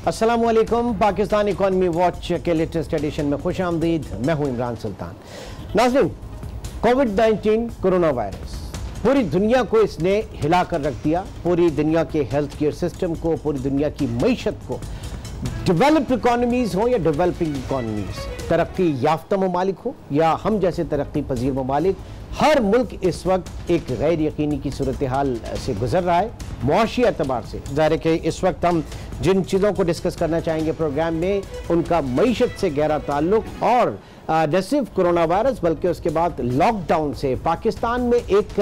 अस्सलामुअलैकुम। Pakistan economy watch के latest edition में खुश आमदीद। मैं हूं इमरान सुल्तान। नाज़रीन, कोविड-19 कोरोना वायरस पूरी दुनिया को इसने हिला कर रख दिया। पूरी दुनिया के हेल्थ केयर सिस्टम को, पूरी दुनिया की मईशत को, डेवलप्ड इकॉनमीज हो या डेवलपिंग इकॉनमीज, तरक्की याफ्ता ममालिक हो या हम जैसे तरक्की पजीर ममालिक, हर मुल्क इस वक्त एक गैर यकीनी की सूरत हाल से गुजर रहा है। मुआशी एतबार से ज़ाहिर है कि इस वक्त हम जिन चीज़ों को डिस्कस करना चाहेंगे प्रोग्राम में, उनका मईशत से गहरा ताल्लुक और न सिर्फ कोरोना वायरस बल्कि उसके बाद लॉकडाउन से पाकिस्तान में एक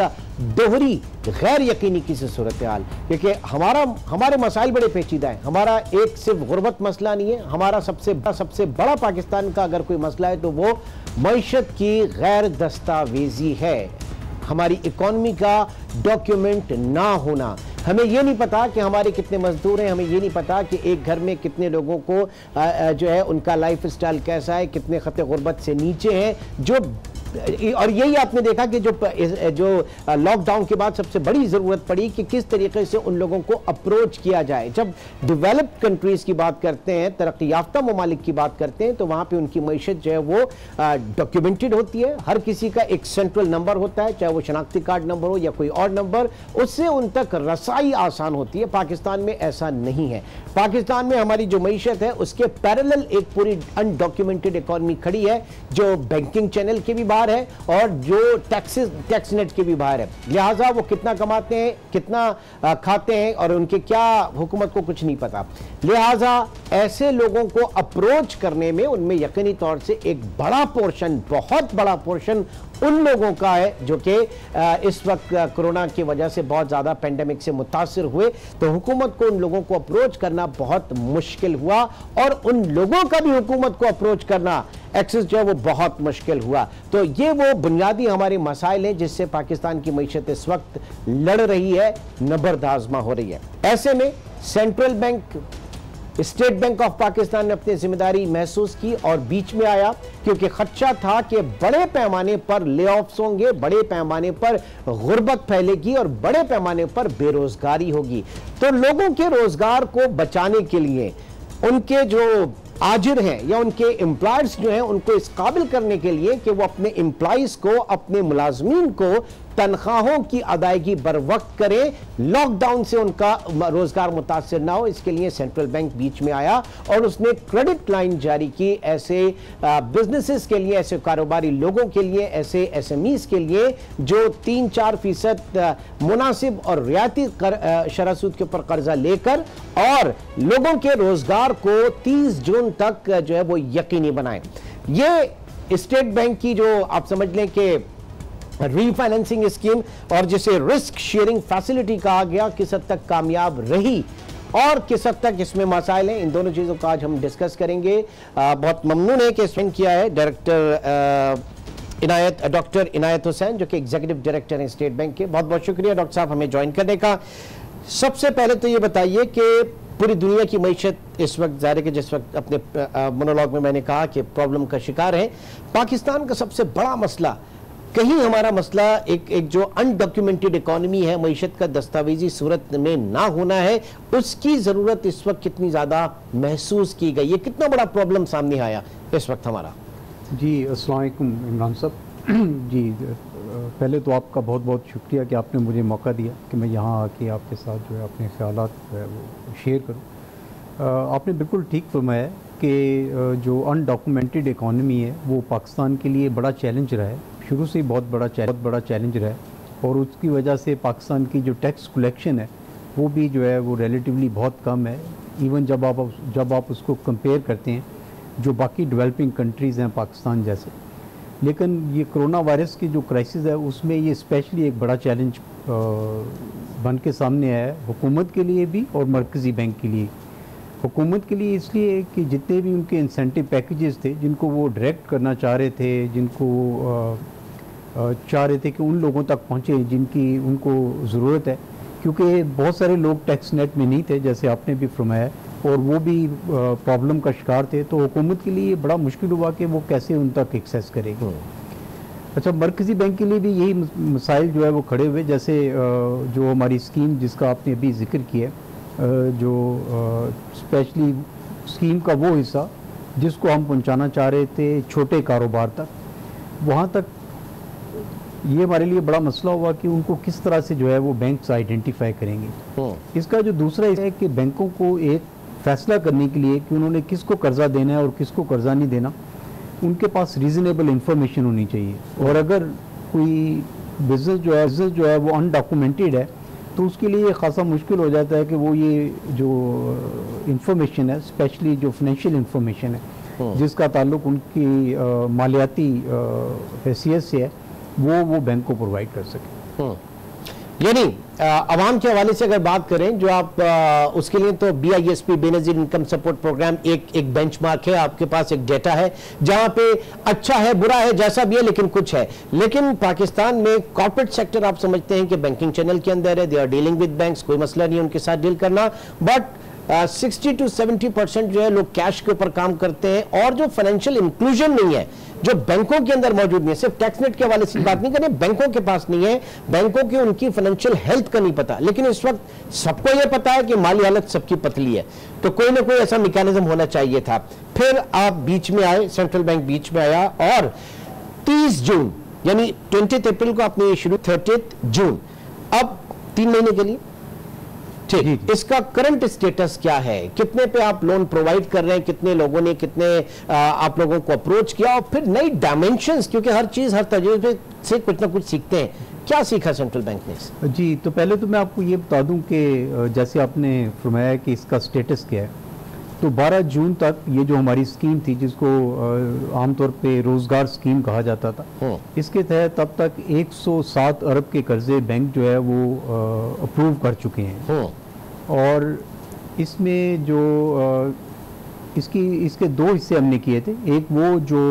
दोहरी गैर यकीनी की सूरत हाल। क्योंकि हमारे मसाइल बड़े पेचीदा हैं। हमारा एक सिर्फ गुर्बत मसला नहीं है, हमारा सबसे बड़ा पाकिस्तान का अगर कोई मसला है तो वो मईशत की गैर दस्तावेजी है। हमारी इकॉनमी का डॉक्यूमेंट ना होना। हमें ये नहीं पता कि हमारे कितने मजदूर हैं, हमें ये नहीं पता कि एक घर में कितने लोगों को जो है उनका लाइफ स्टाइल कैसा है, कितने खतरे गुर्बत से नीचे हैं। और यही आपने देखा कि जो लॉकडाउन के बाद सबसे बड़ी ज़रूरत पड़ी कि किस तरीके से उन लोगों को अप्रोच किया जाए। जब डेवलप्ड कंट्रीज़ की बात करते हैं, तरक्की याफ्ता ममालिक की बात करते हैं, तो वहाँ पे उनकी मईशत जो है वो डॉक्यूमेंटेड होती है। हर किसी का एक सेंट्रल नंबर होता है, चाहे वो शनाख्ती कार्ड नंबर हो या कोई और नंबर, उससे उन तक रसाई आसान होती है। पाकिस्तान में ऐसा नहीं है। पाकिस्तान में हमारी जो मईशत है उसके पैरेलल एक पूरी अनडॉक्यूमेंटेड इकॉनमी खड़ी है, जो बैंकिंग चैनल के भी बाहर है और जो टैक्स नेट के भी बाहर है। लिहाजा वो कितना कमाते हैं, कितना खाते हैं और उनके क्या, हुकूमत को कुछ नहीं पता। लिहाजा ऐसे लोगों को अप्रोच करने में उनमें यकीनी तौर से एक बड़ा पोर्शन, बहुत बड़ा पोर्शन उन लोगों का है जो कि इस वक्त कोरोना की वजह से बहुत ज़्यादा पेंडेमिक से मुतासिर हुए। तो हुकूमत को उन लोगों को अप्रोच करना बहुत मुश्किल हुआ और उन लोगों का भी हुकूमत को अप्रोच करना, एक्सेस जो है वो बहुत मुश्किल हुआ। तो ये वो बुनियादी हमारे मसाइल हैं जिससे पाकिस्तान की मईशत इस वक्त लड़ रही है, नबर्द आज़मा हो रही है। ऐसे में central bank, state Bank of Pakistan ने अपनी जिम्मेदारी महसूस की और बीच में आया, क्योंकि खदशा था कि बड़े पैमाने पर ले ऑफ्स होंगे, बड़े पैमाने पर गुर्बत फैलेगी और बड़े पैमाने पर बेरोजगारी होगी। तो लोगों के रोजगार को बचाने के लिए, उनके जो आजिर हैं या उनके एम्प्लॉयर्स जो हैं उनको इस काबिल करने के लिए कि वो अपने एम्प्लॉयज को, अपने मुलाजमीन को तनख्वाहों की अदायगी बर वक्त करें, लॉकडाउन से उनका रोजगार मुतासर ना हो, इसके लिए सेंट्रल बैंक बीच में आया और उसने क्रेडिट लाइन जारी की ऐसे बिजनेसेस के लिए, ऐसे कारोबारी लोगों के लिए, ऐसे एसएमईज के लिए जो 3-4% मुनासिब और रियायती शरह सूद के ऊपर कर्जा लेकर और लोगों के रोजगार को 30 जून तक जो है वो यकीनी बनाए। ये स्टेट बैंक की जो आप समझ लें कि रीफाइनेंसिंग स्कीम और जिसे रिस्क शेयरिंग फैसिलिटी कहा गया, किस हद तक कामयाब रही और किस हद तक इसमें मसाइल हैं, इन दोनों चीज़ों का आज हम डिस्कस करेंगे। बहुत ममनून है कि इसमें किया है डॉक्टर इनायत हुसैन जो कि एग्जीक्यूटिव डायरेक्टर हैं स्टेट बैंक के। बहुत बहुत शुक्रिया डॉक्टर साहब हमें ज्वाइन करने का। सबसे पहले तो ये बताइए कि पूरी दुनिया की मईशत इस वक्त, ज़ाहिर है कि जिस वक्त अपने मोनोलॉग में मैंने कहा कि प्रॉब्लम का शिकार है, पाकिस्तान का सबसे बड़ा मसला, कहीं हमारा मसला एक जो अनडॉक्यूमेंटेड इकॉनमी है, मईशत का दस्तावेजी सूरत में ना होना है, उसकी ज़रूरत इस वक्त कितनी ज़्यादा महसूस की गई, ये कितना बड़ा प्रॉब्लम सामने आया इस वक्त हमारा। जी अस्सलाम वालेकुम इमरान साहब। जी पहले तो आपका बहुत बहुत शुक्रिया कि आपने मुझे मौका दिया कि मैं यहाँ आके आपके साथ जो है अपने ख्यालात जो है वो शेयर करूँ। आपने बिल्कुल ठीक फरमाया कि जो अनडॉक्यूमेंटेड इकॉनमी है वो पाकिस्तान के लिए बड़ा चैलेंज रहा है, शुरू से ही बहुत बड़ा चैलेंज रहा है और उसकी वजह से पाकिस्तान की जो टैक्स कलेक्शन है वो भी जो है वो रिलेटिवली बहुत कम है। इवन जब आप उसको कंपेयर करते हैं जो बाकी डेवलपिंग कंट्रीज़ हैं पाकिस्तान जैसे। लेकिन ये कोरोना वायरस की जो क्राइसिस है उसमें ये स्पेशली एक बड़ा चैलेंज बन के सामने आया है, हुकूमत के लिए भी और मरकज़ी बैंक के लिए। हुकूमत के लिए इसलिए कि जितने भी उनके इंसेंटिव पैकेजेस थे जिनको वो डायरेक्ट करना चाह रहे थे, जिनको चाह रहे थे कि उन लोगों तक पहुँचे जिनकी उनको ज़रूरत है, क्योंकि बहुत सारे लोग टैक्स नेट में नहीं थे जैसे आपने भी फरमाया और वो भी प्रॉब्लम का शिकार थे। तो हुकूमत के लिए बड़ा मुश्किल हुआ कि वो कैसे उन तक एक्सेस करेगी। अच्छा, मरकज़ी बैंक के लिए भी यही मसाइल जो है वो खड़े हुए, जैसे जो हमारी स्कीम जिसका आपने अभी जिक्र किया जो स्पेशली स्कीम का वो हिस्सा जिसको हम पहुंचाना चाह रहे थे छोटे कारोबार तक, वहाँ तक ये हमारे लिए बड़ा मसला हुआ कि उनको किस तरह से जो है वो बैंक्स आइडेंटिफाई करेंगे। इसका जो दूसरा हिस्सा है कि बैंकों को एक फैसला करने के लिए कि उन्होंने किसको कर्जा देना है और किसको कर्जा नहीं देना, उनके पास रीजनेबल इंफॉर्मेशन होनी चाहिए। और अगर कोई बिजनेस जो है वो अनडॉक्यूमेंटेड है तो उसके लिए खासा मुश्किल हो जाता है कि वो ये जो इंफॉर्मेशन है, स्पेशली जो फाइनेंशियल इंफॉर्मेशन है जिसका ताल्लुक उनकी मालियाती हैसियत से है, वो बैंक को प्रोवाइड कर सके। यानी आवाम के हवाले से अगर बात करें जो आप उसके लिए तो BISP Benazir income support programme एक बेंचमार्क है, आपके पास एक डेटा है जहां पे अच्छा है बुरा है जैसा भी है लेकिन कुछ है। लेकिन पाकिस्तान में कॉर्पोरेट सेक्टर आप समझते हैं कि बैंकिंग चैनल के अंदर है, they are dealing with banks, कोई मसला नहीं उनके साथ डील करना, बट 60 to 70% जो है लोग कैश के ऊपर काम करते हैं और जो फाइनेंशियल इंक्लूजन नहीं है, जो बैंकों के अंदर मौजूद नहीं है, सिर्फ टैक्स नेट के हवाले से बात नहीं करें, बैंकों के पास नहीं है, बैंकों की उनकी फाइनेंशियल हेल्थ का नहीं पता। लेकिन इस वक्त सबको यह पता है कि माली हालत सबकी पतली है, तो कोई ना कोई ऐसा मैकेनिज्म होना चाहिए था। फिर आप बीच में आए, सेंट्रल बैंक बीच में आया और 30 जून यानी 20 अप्रैल को आपने ये शुरू, 30 जून, अब 3 महीने के लिए ठीक, इसका करंट स्टेटस क्या है, कितने पे आप लोन प्रोवाइड कर रहे हैं, कितने लोगों ने कितने आप लोगों को अप्रोच किया, और फिर नई डायमेंशंस, क्योंकि हर चीज हर तजुर्बे से कुछ ना कुछ सीखते हैं, क्या सीखा सेंट्रल बैंक ने? जी, तो पहले तो मैं आपको ये बता दूं कि जैसे आपने फरमाया कि इसका स्टेटस क्या है, तो 12 जून तक ये जो हमारी स्कीम थी जिसको आमतौर पे रोजगार स्कीम कहा जाता था, इसके तहत तब तक 107 अरब के कर्जे बैंक जो है वो अप्रूव कर चुके हैं। और इसमें जो इसके 2 हिस्से हमने किए थे, एक वो जो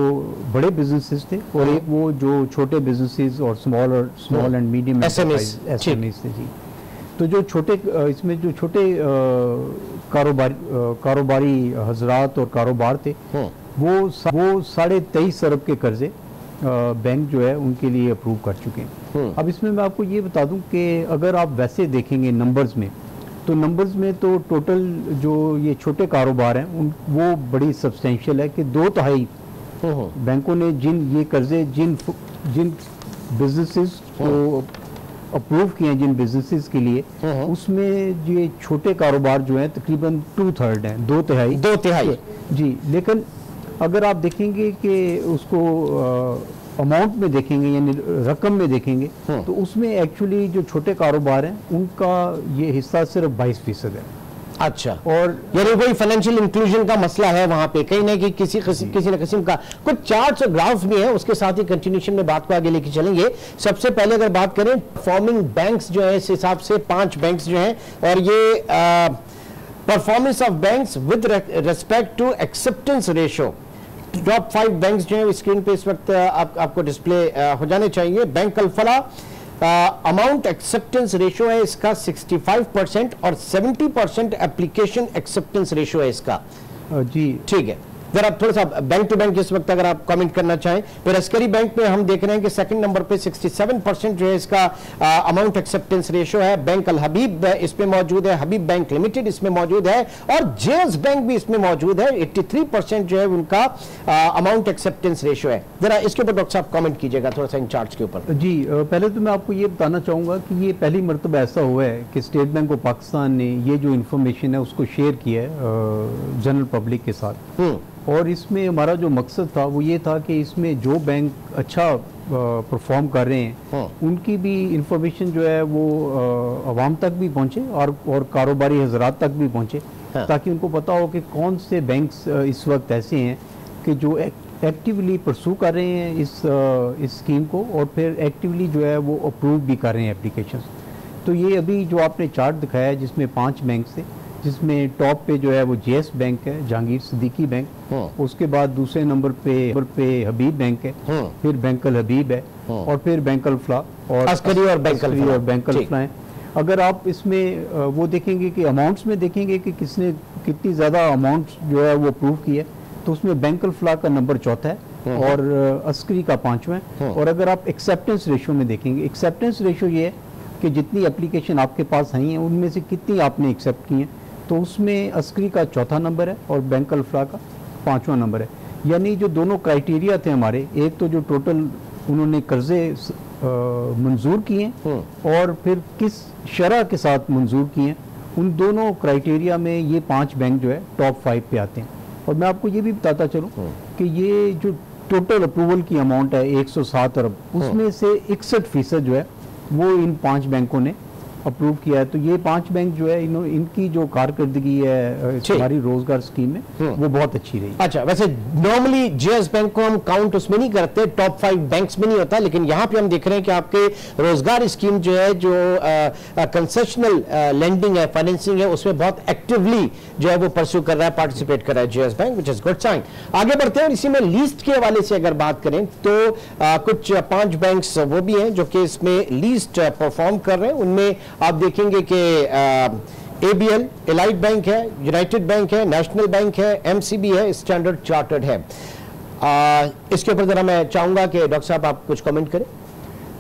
बड़े बिजनेसेस थे और एक वो जो छोटे बिजनेसेस और स्मॉल एंड मीडियम एसएमईज थे जी। तो जो छोटे इसमें जो छोटे कारोबारी हजरात और कारोबार थे वो 23.5 अरब के कर्जे बैंक जो है उनके लिए अप्रूव कर चुके हैं। अब इसमें मैं आपको ये बता दूं कि अगर आप वैसे देखेंगे नंबर्स में, तो नंबर्स में तो टोटल जो ये छोटे कारोबार हैं वो बड़ी सब्सटेंशियल है कि 2/3 बैंकों ने ये कर्जे जिन बिजनेसेस को अप्रूव किए हैं, जिन बिजनेसेस के लिए, उसमें ये छोटे कारोबार जो हैं तकरीबन 2/3 हैं, 2/3 जी। लेकिन अगर आप देखेंगे कि उसको अमाउंट में देखेंगे यानी रकम में देखेंगे तो उसमें एक्चुअली जो छोटे कारोबार हैं उनका ये हिस्सा सिर्फ 22% है। अच्छा, और यानी कोई फाइनेंशियल इंक्लूजन का मसला है वहां पे, कहीं ना कहीं किसी न किस्म का कुछ चार्ट्स और ग्राफ्स भी हैं, उसके साथ ही कंटिन्यूएशन में बात को आगे लेके चलेंगे। सबसे पहले अगर बात करें परफॉर्मिंग बैंक्स जो है, इस हिसाब से 5 बैंक्स जो हैं, और ये performance of banks with respect to acceptance ratio, top 5 banks जो है स्क्रीन पे इस वक्त आपको डिस्प्ले हो जाने चाहिए। Bank Al Falah amount acceptance ratio है इसका 65% और 70% एप्लीकेशन एक्सेप्टेंस रेशियो है इसका जी। ठीक है, जरा थोड़ा सा बैंक टू बैंक इस वक्त अगर आप कमेंट करना चाहें। फिर अस्करी बैंक में हम देख रहे हैं कि सेकंड नंबर पे 67% जो है इसका अमाउंट एक्सेप्टेंस रेशियो है। बैंक अल हबीब इसमें मौजूद है, हबीब बैंक लिमिटेड इसमें मौजूद है, और जेएस बैंक भी इसमें मौजूद है। 83% जो है उनका अमाउंट एक्सेप्टेंस रेशियो है। जरा इसके ऊपर डॉक्टर साहब कमेंट कीजिएगा थोड़ा सा इन चार्ट्स के ऊपर। जी, पहले तो मैं आपको ये बताना चाहूँगा कि ये पहली मरतबा ऐसा हुआ है कि स्टेट बैंक ऑफ पाकिस्तान ने ये जो इन्फॉर्मेशन है उसको शेयर किया है जनरल पब्लिक के साथ। और इसमें हमारा जो मकसद था वो ये था कि इसमें जो बैंक अच्छा परफॉर्म कर रहे हैं उनकी भी इंफॉर्मेशन जो है वो आवाम तक भी पहुंचे और कारोबारी हजरात तक भी पहुंचे, ताकि उनको पता हो कि कौन से बैंक्स इस वक्त ऐसे हैं कि जो एक्टिवली परसू कर रहे हैं इस स्कीम को, और फिर एक्टिवली जो है वो अप्रूव भी कर रहे हैं एप्लीकेशंस। तो ये अभी जो आपने चार्ट दिखाया है जिसमें 5 बैंक थे, जिसमें टॉप पे जो है वो जेएस बैंक है, जहांगीर सिद्दीकी बैंक, उसके बाद दूसरे नंबर पे हबीब बैंक है, फिर बैंक अल हबीब है, और फिर बैंक अल-फलाह और अस्करी और बैंक अल-फलाह है। अगर आप इसमें वो देखेंगे कि अमाउंट्स में देखेंगे कि किसने कितनी ज़्यादा अमाउंट जो है वो अप्रूव की है, तो उसमें बैंक अल-फलाह का नंबर 4था है और अस्करी का 5वां है। और अगर आप एक्सेप्टेंस रेशियो में देखेंगे, एक्सेप्टेंस रेशियो ये है कि जितनी एप्लीकेशन आपके पास आई हैं उनमें से कितनी आपने एक्सेप्ट की हैं, तो उसमें अस्करी का चौथा नंबर है और बैंक अल्फला का 5वां नंबर है। यानी जो दोनों क्राइटेरिया थे हमारे, एक तो जो टोटल उन्होंने कर्जे मंजूर किए और फिर किस शरह के साथ मंजूर किए, उन दोनों क्राइटेरिया में ये 5 बैंक जो है टॉप 5 पे आते हैं। और मैं आपको ये भी बताता चलूँ कि ये जो टोटल अप्रूवल की अमाउंट है 107 अरब, उसमें से 61% जो है वो इन 5 बैंकों ने अप्रूव किया है। तो ये 5 बैंक जो है इनकी जो कारकर्दगी है हमारी रोजगार स्कीम में वो बहुत अच्छी रही। अच्छा, वैसे नॉर्मली जेएस बैंक को हम काउंट उसमें नहीं करते, टॉप 5 बैंक्स में नहीं होता, लेकिन यहाँ पे हम देख रहे हैं कि आपके रोजगार स्कीम जो है, जो कंसेशनल लेंडिंग है, फाइनेंसिंग है, उसमें बहुत एक्टिवली जो है वो परस्यू कर रहा है, पार्टिसिपेट कर रहा है JS bank, which is good sign. आगे बढ़ते हैं और इसी में लीस्ट के हवाले से अगर बात करें तो कुछ 5 बैंक्स वो भी हैं जो कि इसमें लीस्ट परफॉर्म कर रहे हैं। उनमें आप देखेंगे कि एबीएल, एलाइट बैंक है, यूनाइटेड बैंक है, नेशनल बैंक है, एमसीबी है, स्टैंडर्ड चार्टर्ड है। इसके ऊपर जरा मैं चाहूंगा कि डॉक्टर साहब आप कुछ कमेंट करें।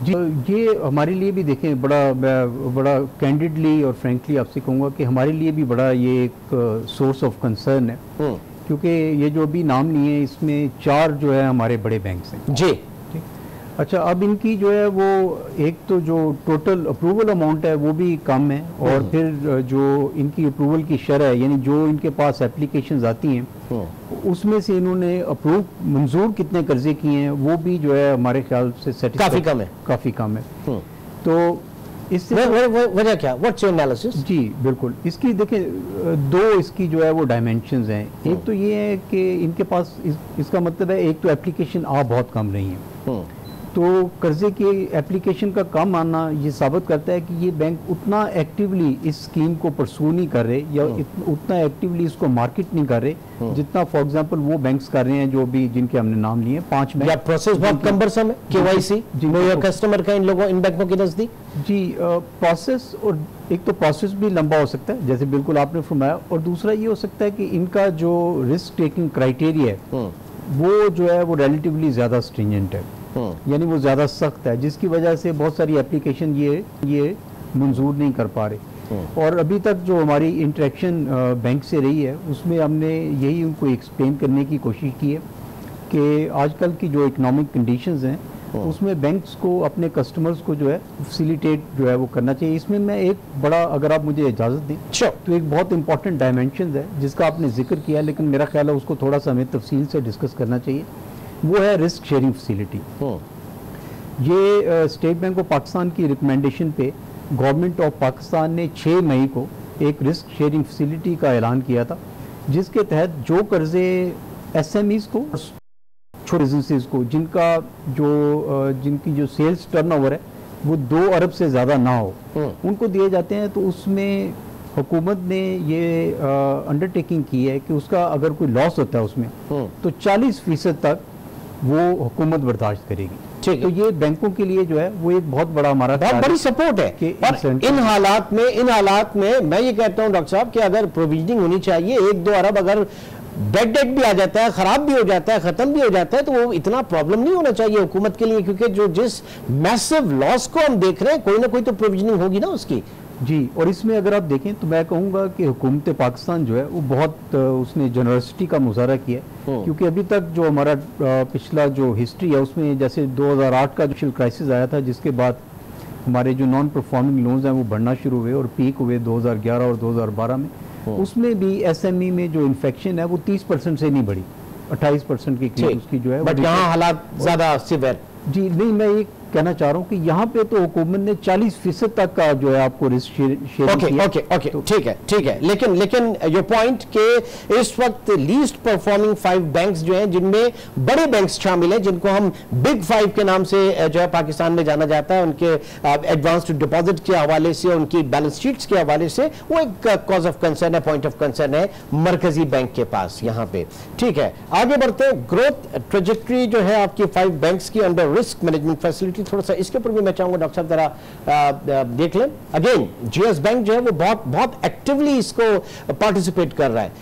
जी, ये हमारे लिए भी देखें बड़ा कैंडिडली और फ्रेंकली आपसे कहूँगा कि हमारे लिए भी बड़ा ये एक सोर्स ऑफ कंसर्न है, क्योंकि ये जो अभी नाम लिए हैं इसमें 4 जो है हमारे बड़े बैंक हैं जी। अच्छा, अब इनकी जो है वो एक तो जो टोटल अप्रूवल अमाउंट है वो भी कम है, और फिर जो इनकी अप्रूवल की शरह है, यानी जो इनके पास एप्लीकेशंस आती हैं उसमें से इन्होंने अप्रूव मंजूर कितने कर्जे किए हैं वो भी जो है हमारे ख्याल से काफ़ी कम है। तो इससे वजह क्या, व्हाट्स योर एनालिसिस? जी बिल्कुल, इसकी देखें 2 इसकी जो है वो डायमेंशंस हैं। एक तो ये है कि इनके पास इसका मतलब है एक तो एप्लीकेशन बहुत कम रही है, तो कर्जे की एप्लीकेशन का कम आना ये साबित करता है कि ये बैंक उतना एक्टिवली इस स्कीम को परसू नहीं कर रहे या उतना एक्टिवली इसको मार्केट नहीं कर रहे जितना फॉर एग्जांपल वो बैंक्स कर रहे हैं जो भी जिनके हमने नाम लिए 5 बैंक। प्रोसेस बहुत कम्बरसम है, केवाईसी कस्टमर का इन बैंकों के नजदीक। जी, प्रोसेस, और एक तो प्रोसेस भी लंबा हो सकता है जैसे बिल्कुल आपने फरमाया, और दूसरा ये हो सकता है कि इनका जो रिस्क टेकिंग क्राइटेरिया है वो जो है वो रिलेटिवली ज़्यादा स्ट्रिंजेंट है, यानी वो ज़्यादा सख्त है, जिसकी वजह से बहुत सारी एप्लीकेशन ये मंजूर नहीं कर पा रहे। और अभी तक जो हमारी इंटरेक्शन बैंक से रही है उसमें हमने यही उनको एक्सप्लेन करने की कोशिश की है कि आजकल की जो इकोनॉमिक कंडीशंस हैं उसमें बैंक्स को अपने कस्टमर्स को जो है फैसिलिटेट जो है वो करना चाहिए। इसमें मैं एक बड़ा, अगर आप मुझे इजाज़त दें तो एक बहुत इंपॉर्टेंट डायमेंशन है जिसका आपने जिक्र किया, लेकिन मेरा ख्याल है उसको थोड़ा सा हमें तफसील से डिस्कस करना चाहिए, वो है रिस्क शेयरिंग फैसिलिटी। ये स्टेट बैंक ऑफ पाकिस्तान की रिकमेंडेशन पे गवर्नमेंट ऑफ पाकिस्तान ने 6 मई को एक रिस्क शेयरिंग फैसिलिटी का ऐलान किया था, जिसके तहत जो कर्जे एसएमईज को, छोटे बिजनेसेस को, जिनकी जो सेल्स टर्नओवर है वो 2 अरब से ज़्यादा ना हो, उनको दिए जाते हैं। तो उसमें हुकूमत ने ये अंडरटेकिंग की है कि उसका अगर कोई लॉस होता है उसमें तो 40% तक वो हुकूमत बर्दाश्त करेगी। तो ये बैंकों के लिए जो है वो एक बहुत बड़ा हमारा बहुत बड़ी सपोर्ट है कि इन हालात में मैं ये कहता हूँ डॉक्टर साहब कि अगर प्रोविजनिंग होनी चाहिए, 1-2 अरब अगर बेड डेट भी आ जाता है, खराब भी हो जाता है, खत्म भी हो जाता है, तो वो इतना प्रॉब्लम नहीं होना चाहिए हुकूमत के लिए, क्योंकि जो जिस मैसिव लॉस को हम देख रहे हैं कोई ना कोई तो प्रोविजनिंग होगी ना उसकी। जी, और इसमें अगर आप देखें तो मैं कहूँगा कि हुकूमत पाकिस्तान जो है वो बहुत उसने जनरसिटी का मुजाहरा किया है, क्योंकि अभी तक जो हमारा पिछला जो हिस्ट्री है उसमें जैसे 2008 का जो क्राइसिस आया था, जिसके बाद हमारे जो नॉन परफॉर्मिंग लोन्स हैं वो बढ़ना शुरू हुए और पीक हुए 2011 और 2012 में, उसमें भी एसएमई में जो इन्फेक्शन है वो 30% से नहीं बढ़ी, 28% की उसकी जो है, बट यहाँ हालात ज़्यादा सिवियर। जी नहीं, मैं ये कहना चाह रहा हूँ कि यहाँ पे तो हुकूमत ने 40% तक का जो है आपको रिस्क शेयरिंग किया। ओके, ठीक है, लेकिन योर पॉइंट के इस वक्त लीस्ट परफॉर्मिंग 5 बैंक्स जो हैं, जिनमें बड़े बैंक्स शामिल हैं, जिनको हम बिग 5 के नाम से जो है पाकिस्तान में जाना जाता है, उनके एडवांस डिपॉजिट के हवाले से, उनकी बैलेंस शीट्स के हवाले से, वो एक कॉज ऑफ कंसर्न है, पॉइंट ऑफ कंसर्न है मरकजी बैंक के पास यहाँ पे। ठीक है, आगे बढ़ते हैं। ग्रोथ ट्रेजेक्ट्री जो है आपकी 5 बैंक्स की अंडर रिस्क मैनेजमेंट फैसिलिटी, थोड़ा सा इसके ऊपर भी मैं चाहूंगा डॉक्टर साहब जरा देख लें। अगेन जीएस बैंक जो है वो बहुत एक्टिवली इसको पार्टिसिपेट कर रहा है।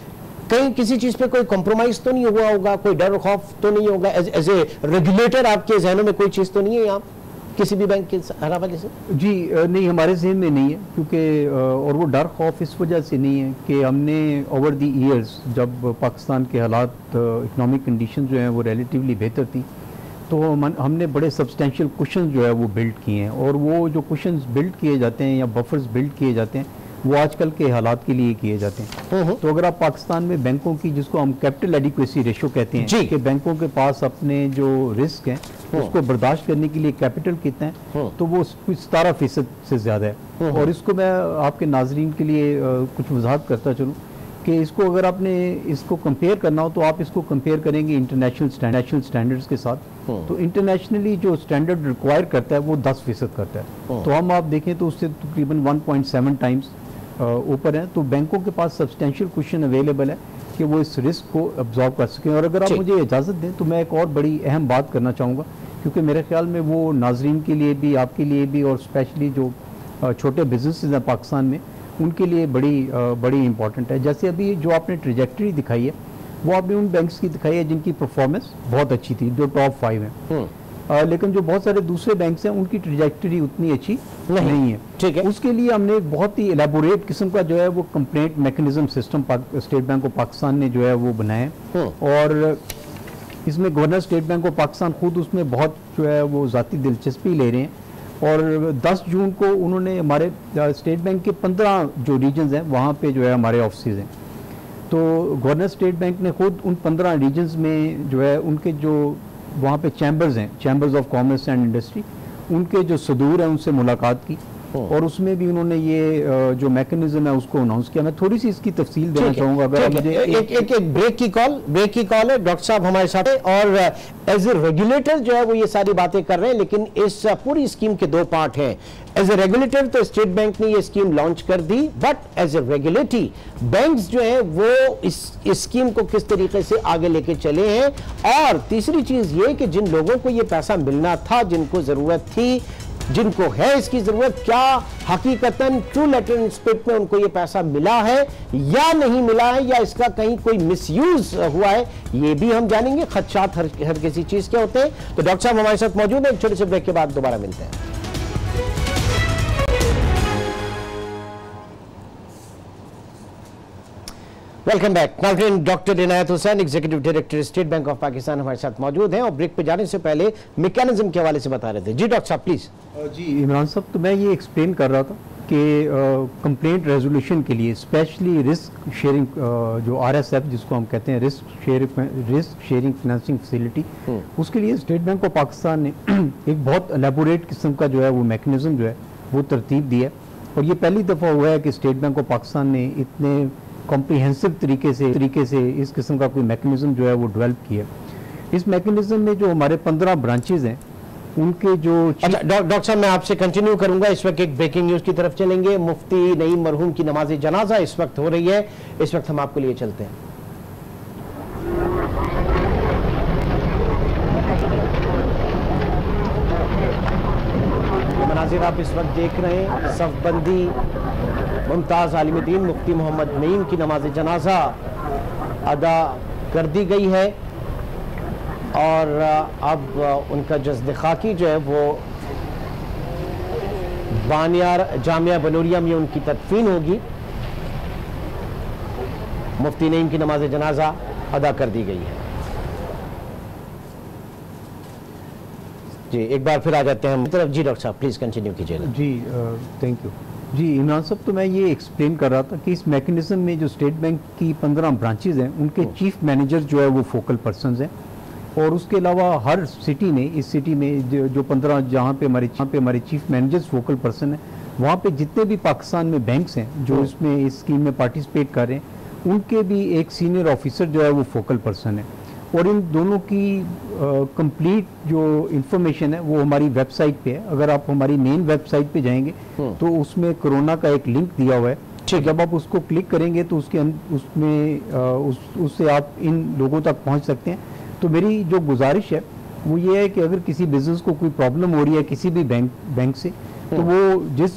कहीं किसी चीज पे कोई कॉम्प्रोमाइज तो नहीं हुआ होगा, कोई डर खौफ तो नहीं होगा, एज ए रेगुलेटर आपके जहनों में कोई चीज तो नहीं है यहाँ? किसी भी बैंक के हवाले से? जी नहीं, हमारे जहन में नहीं है, क्योंकि और वो डर खौफ इस वजह से नहीं है कि हमने ओवर दी ईयर्स, जब पाकिस्तान के हालात इकनॉमिक कंडीशन जो हैं वो रिलेटिवली बेहतर थी, तो हमने बड़े सब्सटेंशियल कुशन जो है वो बिल्ड किए हैं, और वो जो कुशन बिल्ड किए जाते हैं या बफर्स बिल्ड किए जाते हैं वो आजकल के हालात के लिए किए जाते हैं। तो अगर आप पाकिस्तान में बैंकों की, जिसको हम कैपिटल एडिक्वेसी रेशो कहते हैं, कि बैंकों के पास अपने जो रिस्क हैं उसको बर्दाश्त करने के लिए कैपिटल कितना है, तो वो 17% से ज़्यादा है। और इसको मैं आपके नाजरीन के लिए कुछ वजाहत करता चलूँ कि इसको अगर आपने इसको कंपेयर करना हो तो आप इसको कंपेयर करेंगे इंटरनेशनल स्टैंडर्ड्स के साथ। तो इंटरनेशनली जो स्टैंडर्ड रिक्वायर करता है वो 10% करता है, तो हम आप देखें तो उससे तकरीबन 1.7 टाइम्स ऊपर है। तो बैंकों के पास सब्सटेंशियल कुशन अवेलेबल है कि वो इस रिस्क को अब्जॉर्ब कर सकें। और अगर आप मुझे इजाज़त दें तो मैं एक और बड़ी अहम बात करना चाहूँगा, क्योंकि मेरे ख्याल में वो नाजरीन के लिए भी, आपके लिए भी, और स्पेशली जो छोटे बिजनेसेस हैं पाकिस्तान में, उनके लिए बड़ी इंपॉर्टेंट है। जैसे अभी जो आपने ट्रेजेक्टरी दिखाई है वो आपने उन बैंक्स की दिखाई है जिनकी परफॉर्मेंस बहुत अच्छी थी, जो टॉप 5 हैं। लेकिन जो बहुत सारे दूसरे बैंक्स हैं उनकी ट्रेजेक्टरी उतनी अच्छी नहीं है। ठीक है, उसके लिए हमने एक बहुत ही एलेबोरेट किस्म का जो है वो complaint mechanism system state Bank of Pakistan ने जो है वो बनाया है, और इसमें governor state Bank of Pakistan खुद उसमें बहुत जो है वो ज़ाती दिलचस्पी ले रहे हैं। और 10 जून को उन्होंने हमारे स्टेट बैंक के 15 जो रीजन्स हैं वहाँ पे जो है हमारे ऑफिसेज हैं, तो गवर्नर स्टेट बैंक ने खुद उन 15 रीजन्स में जो है उनके जो वहाँ पे चैम्बर्स हैं, chambers of commerce and industry, उनके जो सदूर हैं उनसे मुलाकात की, और उसमें भी उन्होंने ये जो मैकेनिज्म है उसको अनाउंस किया। मैं थोड़ी सी इसकी तफसील देना चाहूँगा। अगर मुझे एक ब्रेक की कॉल है, डॉक्टर साहब हमारे साथ है, और एज ए रेगुलेटर जो है वो ये सारी बातें कर रहे हैं, लेकिन इस पूरी स्कीम के 2 पार्ट हैं। एज ए रेगुलेटर तो स्टेट बैंक ने ये स्कीम लॉन्च कर दी, but as a regulatory banks जो है वो इस स्कीम को किस तरीके से आगे लेके चले हैं। और तीसरी चीज ये कि जिन लोगों को ये पैसा मिलना था, जिनको जरूरत थी, जिनको है इसकी जरूरत, क्या हकीकतन ट्रू लेटर एंड स्पिरिट में उनको ये पैसा मिला है या नहीं मिला है, या इसका कहीं कोई मिसयूज हुआ है, ये भी हम जानेंगे। खदशात हर किसी चीज के होते हैं। तो डॉक्टर साहब हमारे साथ मौजूद है, एक छोटे से ब्रेक के बाद दोबारा मिलते हैं। Welcome back. नाज़रीन, doctor Inayat Hussain, executive director State Bank of Pakistan हमारे साथ मौजूद हैं, और ब्रेक पे जाने से पहले मैकेनिज्म के हवाले से बता रहे थे। जी डॉक्टर साहब प्लीज। जी इमरान साहब, तो मैं ये एक्सप्लेन कर रहा था कि कंप्लेंट रेजोल्यूशन के लिए स्पेशली रिस्क शेयरिंग, जो RSF जिसको हम कहते हैं, रिस्क शेयरिंग फाइनेंसिंग फैसिलिटी, उसके लिए स्टेट बैंक ऑफ पाकिस्तान ने एक बहुत एलेबोरेट किस्म का जो है वो मैकेनिज्म जो है वो तरतीब दी है। और ये पहली दफ़ा हुआ है कि स्टेट बैंक ऑफ पाकिस्तान ने इतने कॉम्प्रिहेंसिव तरीके से इस किस्म का कोई मैकेनिज्म जो है वो डेवलप किया। इस मैकेनिज्म में जो हमारे 15 ब्रांचेज हैं उनके जो डॉक्टर साहब मैं आपसे कंटिन्यू करूंगा। इस वक्त एक ब्रेकिंग न्यूज की तरफ चलेंगे। मुफ्ती नईम मरहूम की नमाज जनाजा इस वक्त हो रही है, इस वक्त हम आपके लिए चलते हैं। मनाजिर आप इस वक्त देख रहे हैं, सफबंदी मुमताज़ आलिम दीन मुफ्ती मोहम्मद नईम की नमाज जनाजा अदा कर दी गई है, और अब उनका जज्द खाकी जो है वो बानियार जामिया बनूरिया में उनकी तदफीन होगी। मुफ्ती नईम की नमाज जनाजा अदा कर दी गई है। जी एक बार फिर आ जाते हैं हम तरफ। जी डॉक्टर साहब प्लीज कंटिन्यू कीजिएगा। जी थैंक यू। जी इमरान साहब, तो मैं ये एक्सप्लेन कर रहा था कि इस मैकेनिज्म में जो स्टेट बैंक की 15 ब्रांचेज हैं उनके चीफ मैनेजर जो है वो फोकल पर्सनस हैं, और उसके अलावा हर सिटी में, इस सिटी में जो 15 जहाँ पे हमारे चीफ मैनेजर्स फोकल पर्सन हैं, वहाँ पे जितने भी पाकिस्तान में बैंक्स हैं जो इसमें इस स्कीम में पार्टिसिपेट कर रहे हैं, उनके भी एक सीनियर ऑफिसर जो है वो फोकल पर्सन है। और इन दोनों की कंप्लीट जो इंफॉर्मेशन है वो हमारी वेबसाइट पे है। अगर आप हमारी मेन वेबसाइट पे जाएंगे तो उसमें कोरोना का एक लिंक दिया हुआ है, जब आप उसको क्लिक करेंगे तो उससे आप इन लोगों तक पहुंच सकते हैं। तो मेरी जो गुजारिश है वो ये है कि अगर किसी बिजनेस को कोई प्रॉब्लम हो रही है किसी भी बैंक से, तो वो जिस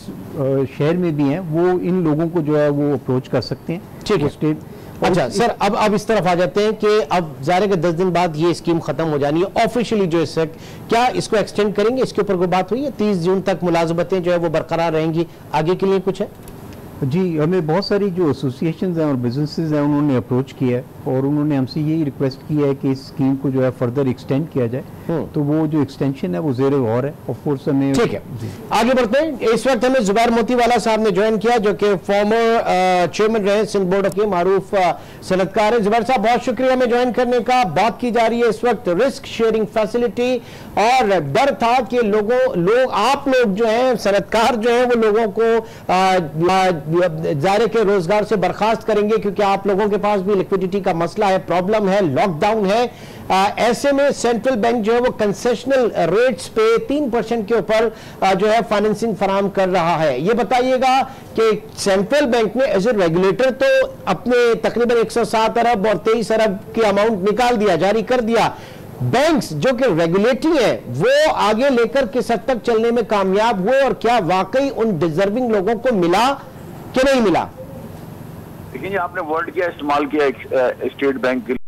शहर में भी हैं वो इन लोगों को जो है वो अप्रोच कर सकते हैं। ठीक है। अच्छा सर, अब इस तरफ आ जाते हैं कि अब जाहिर है कि 10 दिन बाद ये स्कीम खत्म हो जानी है ऑफिशियली, जो इस क्या इसको एक्सटेंड करेंगे, इसके ऊपर कोई बात हुई है? 30 जून तक मुलाजमतें जो है वो बरकरार रहेंगी, आगे के लिए कुछ है? जी, हमें बहुत सारी जो एसोसिएशंस हैं और बिजनेसेस हैं उन्होंने अप्रोच किया है और उन्होंने हमसे यही रिक्वेस्ट किया है कि इस स्कीम को जो है फर्दर एक्सटेंड किया जाए। तो वो जो एक्सटेंशन है वो ज़ेर गौर है। ऑफ कोर्स हमें ठीक है, आगे बढ़ते हैं। इस वक्त हमें जुबैर मोतीवाला साहब ने ज्वाइन किया, जो कि फॉर्मर चेयरमैन रहे सिंध बोर्ड के मारूफ सनतकार है। जुबैर साहब, बहुत शुक्रिया हमें ज्वाइन करने का। बात की जा रही है इस वक्त रिस्क शेयरिंग फैसिलिटी, और डर था कि आप लोग जो है सनतकार जो है वो लोगों को जाहिर के रोजगार से बर्खास्त करेंगे, क्योंकि आप लोगों के पास भी लिक्विडिटी का मसला है, प्रॉब्लम है, लॉकडाउन है। ऐसे में सेंट्रल बैंक जो है वो कंसेशनल रेट्स पे 3% के ऊपर जो है फाइनेंसिंग फराहम कर रहा है। ये बताइएगा कि सेंट्रल बैंक ने एज ए रेगुलेटर तो अपने तकरीबन 107 अरब और 23 अरब की अमाउंट निकाल दिया, जारी कर दिया। बैंक्स जो कि रेगुलेटरी है वो आगे लेकर किस हद तक चलने में कामयाब हुए, और क्या वाकई उन डिजर्विंग लोगों को मिला कि नहीं मिला? देखिए, आपने वर्ड क्या इस्तेमाल किया स्टेट बैंक के लिए।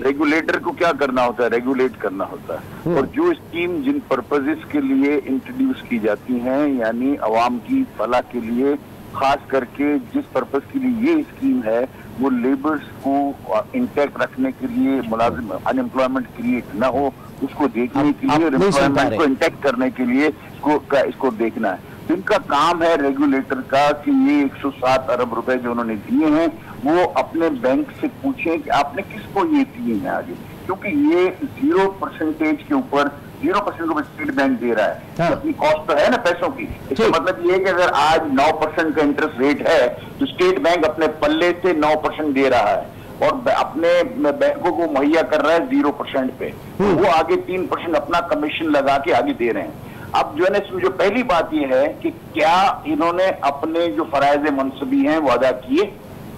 रेगुलेटर को क्या करना होता है? रेगुलेट करना होता है। और जो स्कीम जिन पर्पजेस के लिए इंट्रोड्यूस की जाती हैं, यानी अवाम की फलाह के लिए, खास करके जिस पर्पज के लिए ये स्कीम है वो लेबर्स को इंटैक्ट रखने के लिए, मुलाजिम अनएम्प्लॉयमेंट क्रिएट ना हो उसको देखने के लिए, एम्प्लॉयमेंट को इंटैक्ट करने के लिए इसको देखना है। तो इनका काम है रेगुलेटर का कि ये 107 अरब रुपए जो उन्होंने दिए हैं वो अपने बैंक से पूछें कि आपने किसको ये दिए हैं आगे, क्योंकि ये 0% के ऊपर 0% स्टेट बैंक दे रहा है। हाँ। अपनी कॉस्ट तो है ना पैसों की। इसका मतलब ये है कि अगर आज 9% का इंटरेस्ट रेट है तो स्टेट बैंक अपने पल्ले से 9% दे रहा है और अपने बैंकों को मुहैया कर रहा है 0% पे। वो आगे 3% अपना कमीशन लगा के आगे दे रहे हैं। अब जो है ना, इसमें जो पहली बात यह है कि क्या इन्होंने अपने जो फराइज मनसबी हैं वो अदा किए,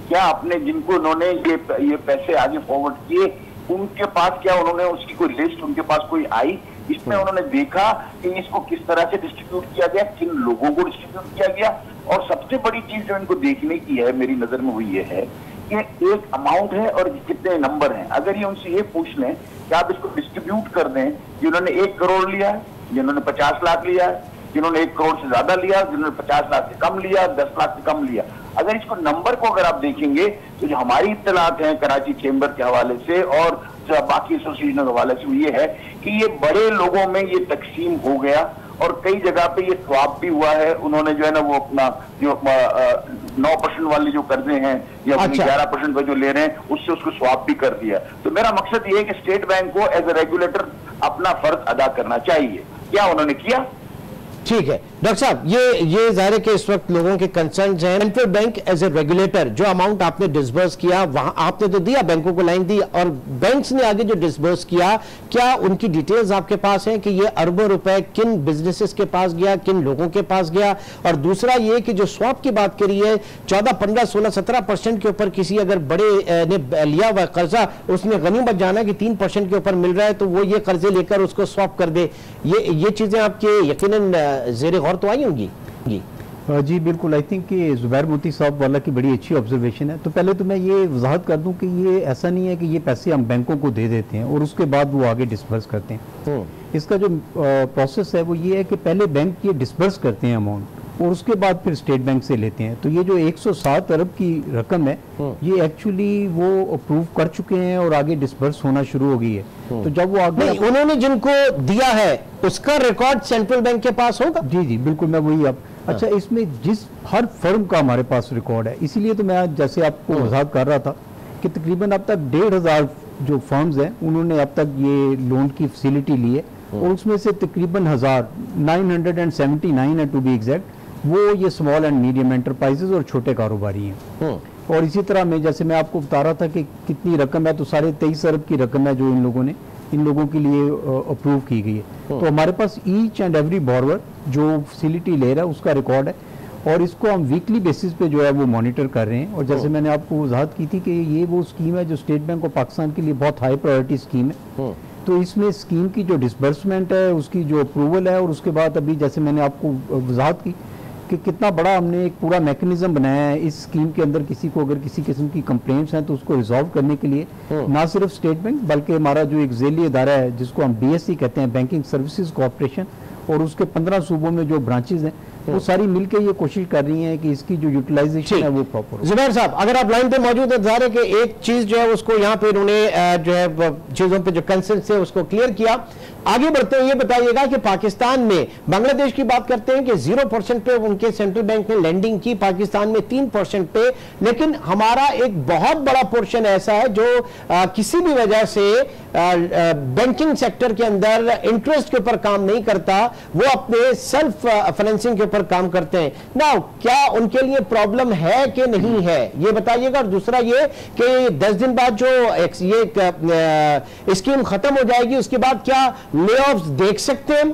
क्या अपने जिनको इन्होंने ये पैसे आगे फॉरवर्ड किए उनके पास क्या उन्होंने उसकी कोई लिस्ट उनके पास कोई आई? इसमें उन्होंने देखा कि इसको किस तरह से डिस्ट्रीब्यूट किया गया, किन लोगों को डिस्ट्रीब्यूट किया गया। और सबसे बड़ी चीज जो इनको देखने की है मेरी नजर में वो ये है कि एक अमाउंट है और कितने नंबर हैं। अगर ये उनसे ये पूछ लें कि आप इसको डिस्ट्रीब्यूट कर दें, जिन्होंने 1 करोड़ लिया है, जिन्होंने 50 लाख लिया है, जिन्होंने 1 करोड़ से ज्यादा लिया, जिन्होंने 50 लाख से कम लिया, 10 लाख से कम लिया, अगर इसको नंबर को अगर आप देखेंगे तो जो हमारी इत्तलात हैं कराची चेंबर के हवाले से और बाकी एसोसिएशन के हवाले से ये है कि ये बड़े लोगों में ये तकसीम हो गया और कई जगह पे ये स्वाप भी हुआ है। उन्होंने जो है ना वो अपना जो 9% वाले जो कर्जे हैं या 11% पे जो ले रहे हैं उससे उसको स्वाप भी कर दिया। तो मेरा मकसद ये है कि स्टेट बैंक को एज ए रेगुलेटर अपना फर्ज अदा करना चाहिए। क्या उन्होंने किया? ठीक है डॉक्टर साहब, ये जाहिर है कि इस वक्त लोगों के कंसर्न हैं। Central bank as a regulator जो अमाउंट आपने डिसबर्स किया वहां आपने तो दिया, बैंकों को लाइन दी, और बैंक्स ने आगे जो डिसबर्स किया क्या उनकी डिटेल्स आपके पास हैं कि ये अरबों रुपए किन बिजनेसेस के पास गया, किन लोगों के पास गया? और दूसरा ये कि जो स्वैप की बात करी है 14, 15, 16, 17% के ऊपर किसी अगर बड़े ने लिया हुआ कर्जा उसने गनीमत जाना कि 3% के ऊपर मिल रहा है तो वो ये कर्जे लेकर उसको स्वैप कर दे, ये चीजें आपके यकीनन ज़ेरे गौर तो आई होंगी? जी बिल्कुल। आई थिंक कि जुबैर मोती साहब वाला की बड़ी अच्छी ऑब्जर्वेशन है। तो पहले तो मैं ये वजाहत कर दूं कि ये ऐसा नहीं है कि ये पैसे हम बैंकों को दे देते हैं और उसके बाद वो आगे डिस्बर्स करते हैं। इसका जो प्रोसेस है वो ये है कि पहले बैंक ये डिस्बर्स करते हैं अमाउंट और उसके बाद फिर स्टेट बैंक से लेते हैं। तो ये जो 107 अरब की रकम है ये एक्चुअली वो अप्रूव कर चुके हैं और आगे डिस्बर्स होना शुरू हो गई है। तो जब वो आगे उन्होंने जिनको दिया है उसका रिकॉर्ड सेंट्रल बैंक के पास होगा? जी जी बिल्कुल, मैं वही अब अच्छा इसमें जिस हर फर्म का हमारे पास रिकॉर्ड है, इसीलिए तो मैं आज जैसे आपको वजाहत कर रहा था कि तकरीबन अब तक 1500 जो फर्म्स हैं उन्होंने अब तक ये लोन की फैसिलिटी ली है और उसमें से तकरीबन 979 है टू बी एग्जैक्ट, वो ये स्मॉल एंड मीडियम एंटरप्राइजेज और छोटे कारोबारी हैं। और इसी तरह में जैसे मैं आपको बता रहा था कि कितनी रकम है, तो 23.5 अरब की रकम है जो इन लोगों के लिए अप्रूव की गई है। तो हमारे पास ईच एंड एवरी बॉर्वर जो फैसिलिटी ले रहा है उसका रिकॉर्ड है और इसको हम वीकली बेसिस पे जो है वो मॉनिटर कर रहे हैं। और जैसे मैंने आपको वजाहत की थी कि ये वो स्कीम है जो स्टेट बैंक ऑफ पाकिस्तान के लिए बहुत हाई प्रायोरिटी स्कीम है। तो इसमें स्कीम की जो डिसबर्समेंट है उसकी जो अप्रूवल है और उसके बाद अभी जैसे मैंने आपको वजाहत की कि कितना बड़ा हमने एक पूरा मैकेनिज्म बनाया है इस स्कीम के अंदर। किसी को अगर किसी किस्म की कंप्लेंट्स हैं तो उसको रिजॉल्व करने के लिए ना सिर्फ स्टेट बैंक बल्कि हमारा जो एक झेली इदारा है जिसको हम BSC कहते हैं, बैंकिंग सर्विसेज कॉर्पोरेशन, और उसके 15 सूबों में जो ब्रांचेज हैं वो सारी मिलकर ये कोशिश कर रही हैं कि इसकी जो यूटिलाइजेशन है वो प्रॉपर हो। जुबैर साहब, अगर आप लाइन पे मौजूद है, ज़ाहिर है कि एक चीज जो है उसको यहाँ पे उन्होंने जो है चीजों पे जो कंसर्न है उसको क्लियर किया। आगे बढ़ते हैं, ये बताइएगा कि पाकिस्तान में, बांग्लादेश की बात करते हैं कि 0% पे उनके सेंट्रल बैंक ने लैंडिंग की, पाकिस्तान में 3% पे, लेकिन हमारा एक बहुत बड़ा पोर्शन ऐसा है जो किसी भी वजह से बैंकिंग सेक्टर के अंदर इंटरेस्ट के ऊपर काम नहीं करता, वो अपने सेल्फ फाइनेंसिंग के ऊपर काम करते हैं ना। क्या उनके लिए प्रॉब्लम है कि नहीं है, ये बताइएगा। और दूसरा ये कि 10 दिन बाद जो ये स्कीम खत्म हो जाएगी उसके बाद क्या ले-ऑफ्स देख सकते हैं?